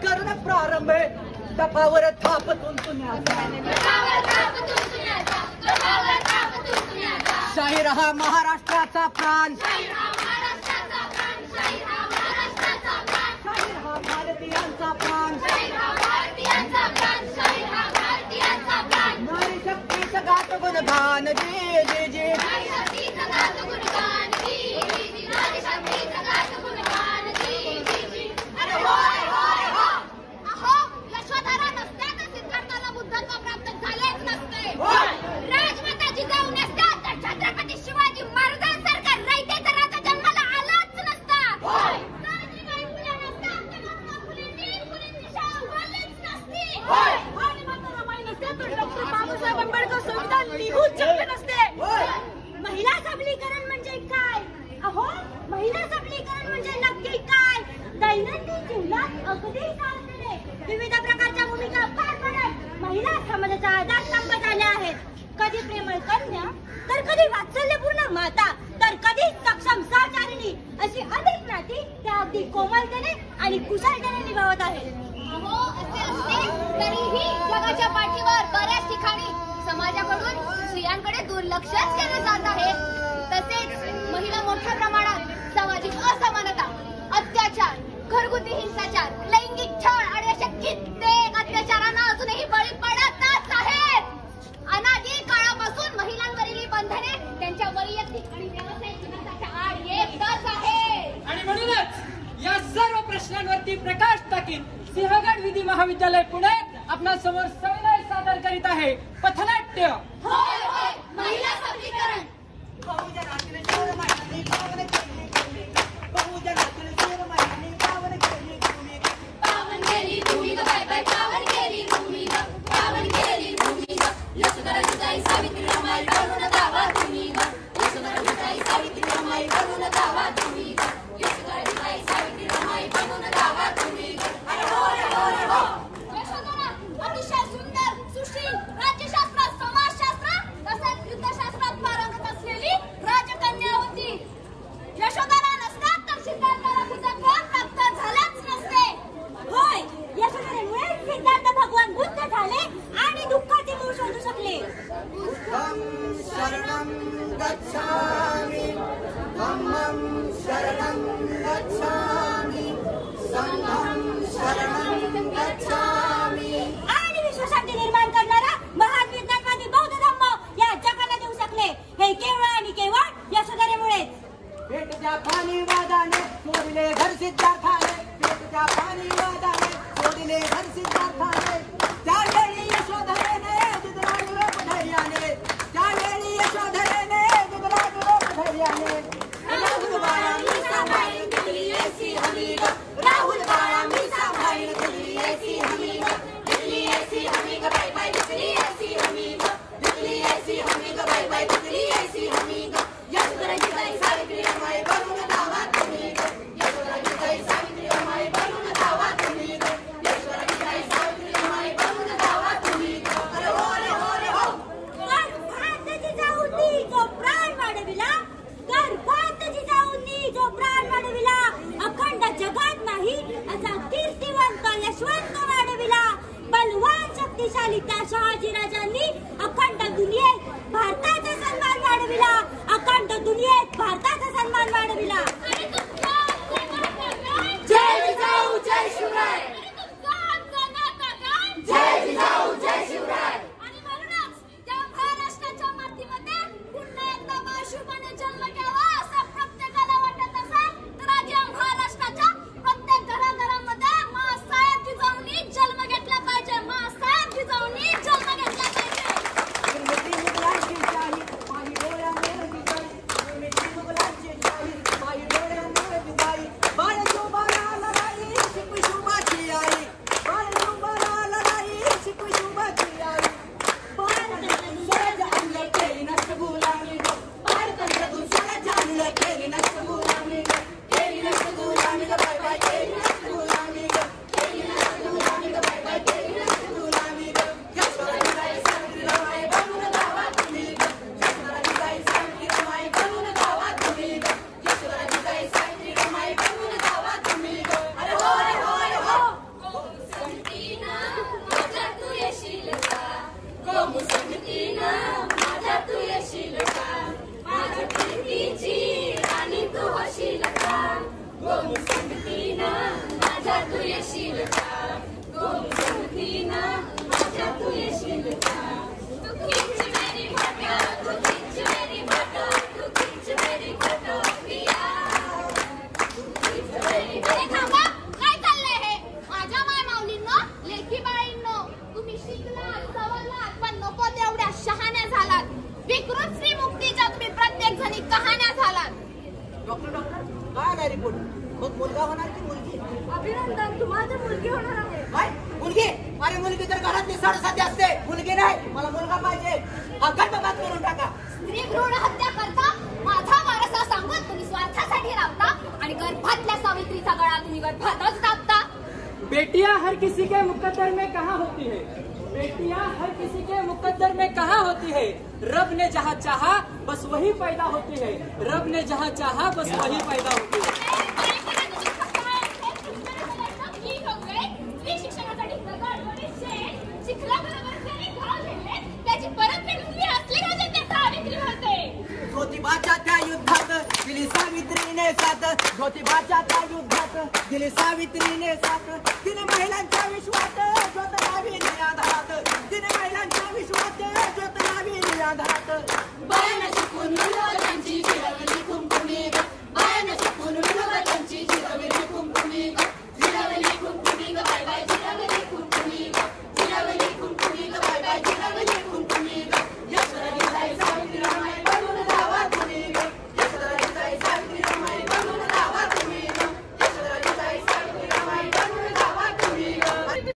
कर्ण प्रारंभ तपावर थापतून शाहीर हा महाराष्ट्राचा प्राण, शाहीर हा भारतीयांचा प्राण, नारी शक्तीचं गात गुणगान जी जी जी, महिला सबलीकरण म्हणजे काय? अहो, महिला सबलीकरण म्हणजे नक्की काय? दैनंदिन जीवनात अगदी साधने विविध प्रकारच्या भूमिका पार पाडत महिला समाजाच्या आधारस्तंभ झाल्या आहेत. कधी प्रेमळ कन्या, तर कधी वात्सल्यपूर्ण माता, तर कधी सक्षम सहचारिणी, अशी अनेक नाती त्या अगदी कोमलतेने आणि कुशलतेने निभावत आहेत. अहो, असे असते तरीही जगाच्या पाठीवर बऱ्याच ठिकाणी समाजाकडून स्त्रियांकडे दुर्लक्षच केले जात आहे. तसेच महिला मोठ्या प्रमाणात सामाजिक असमानता, अत्याचार, घरगुती हिंसाचार, लैंगिक छळ आणि अशा कित्येक अत्याचारांना अजूनही बळी पडतच आहेत. अनादी काळापासून महिलांवरील बंधने त्यांच्या वैयक्तिक आणि व्यावसायिक विकासाच्या आड येतच आहे. आणि म्हणूनच या सर्व प्रश्नांवरती प्रकाश टाकीत सिंहगड विधी महाविद्यालय पुणे आपल्या समोर सविनय सादर करीत आहे पथनाट्य. होय होय, महिला सबलीकरण. बहुजनातील शूर महिलांनी पावन केली भूमी, बहुजनातील शूर महिलांनी पावन केली भूमी, पावन केली भूमी ग बाय बाय, पावन केली भूमी ग, पावन केली भूमी ग. यशोधरा जिजाई सावित्री रमाई बनून दावा तुम्ही ग, यशोधरा जिजाई सावित्री रमाई बनून दावा तुम्ही ग, यशोधरा जिजाई सावित्री रमाई बनून दावा तुम्ही ग. अरे हो रे हो रे हो. यशोधरा अतिशय सुंदर, सुशील, राज्यशास्त्रात, समाजशास्त्रात तसेच युद्धशास्त्रात पारंगत असलेली राजकन्या होती. यशोधरा नसतात तर सिद्धार्थाला तिचा कोण प्राप्त झालाच नसते. होय, यशोधरेमुळे सिद्धार्थ भगवान बुद्ध झाले आणि दुःखाचे मूळ शोधू शकले. बुद्धं शरणं गच्छामि, धम्मं शरणं गच्छामि, संघं शरणं गच्छामि. आणि विश्वशांती निर्माण करणारा महान विज्ञानवादी बौद्ध धम्म या जगाला देऊ शकले. हे केवळ आणि केवळ यशोधरेमुळेच. पेटच्या पाणी वादाने सोडले घर सिद्धार्थाने, पेटच्या पाणी वादाने सोडले घर सिद्धार्थाने. त्यावेळी यशोधरेने दुधला दुलोप धैर्याने, त्यावेळी यशोधरेने दुधला दुलोप धैर्याने. राहुल बाळा मी सांभाळीन दिल्ली ऐसी हमी ग, राहुल बाळा मी सांभाळीन दिल्ली ऐसी हमी ग, दिल्ली ऐसी हमी ग बाय बाय, दिल्ली ऐसी हमी ग, दिल्ली ऐसी हमी ग बाय बाय, दिल्ली ऐसी हमी ग. यशोधरा जिजाई सावित्री रमाई बनून दावा तुम्ही ग, यशोधरा जिजाई सावित्री मुलगी? अरे मुलगी तर घरातली साडेसाती असते, मुलगी नाही. मला मुलगा पाहिजे. हा गर्भपात करून टाका. स्त्री भ्रूण हत्या करता, माझा वारसा सांगत तुम्ही स्वार्थासाठी राबता आणि गर्भातल्या सावित्रीचा गळा तुम्ही गर्भातच दाबता. बेटियां हर किसी के मुकद्दर में कहाँ होती है? बेटियां हर किसी के मुकद्दर में कहाँ होती है? रब ने जहाँ चाहा बस वही पैदा होती है. रब ने जहाँ चाहा बस वही पैदा होती है. स्त्री शिक्षणासाठी शिक्षणाबरोबर त्याची परतफेड तुम्ही असली पाहिजे ते सावित्री म्हणते. ज्योतिबाच्या त्या युद्धात दिली सावित्रीने साथ. ज्योतिबाच्या त्या युद्धात दिली सावित्रीने साथ. तिने महिलांच्या विश्वात ज्योत लाविली आधारात. तिने महिलांच्या विश्वात ज्योत लाविली आधारात. बायानं शिकून विनोदांची फिरवली कुंकुमी ग. बायानं शिकून विनोदांची फिरवली कुंकुमी ग.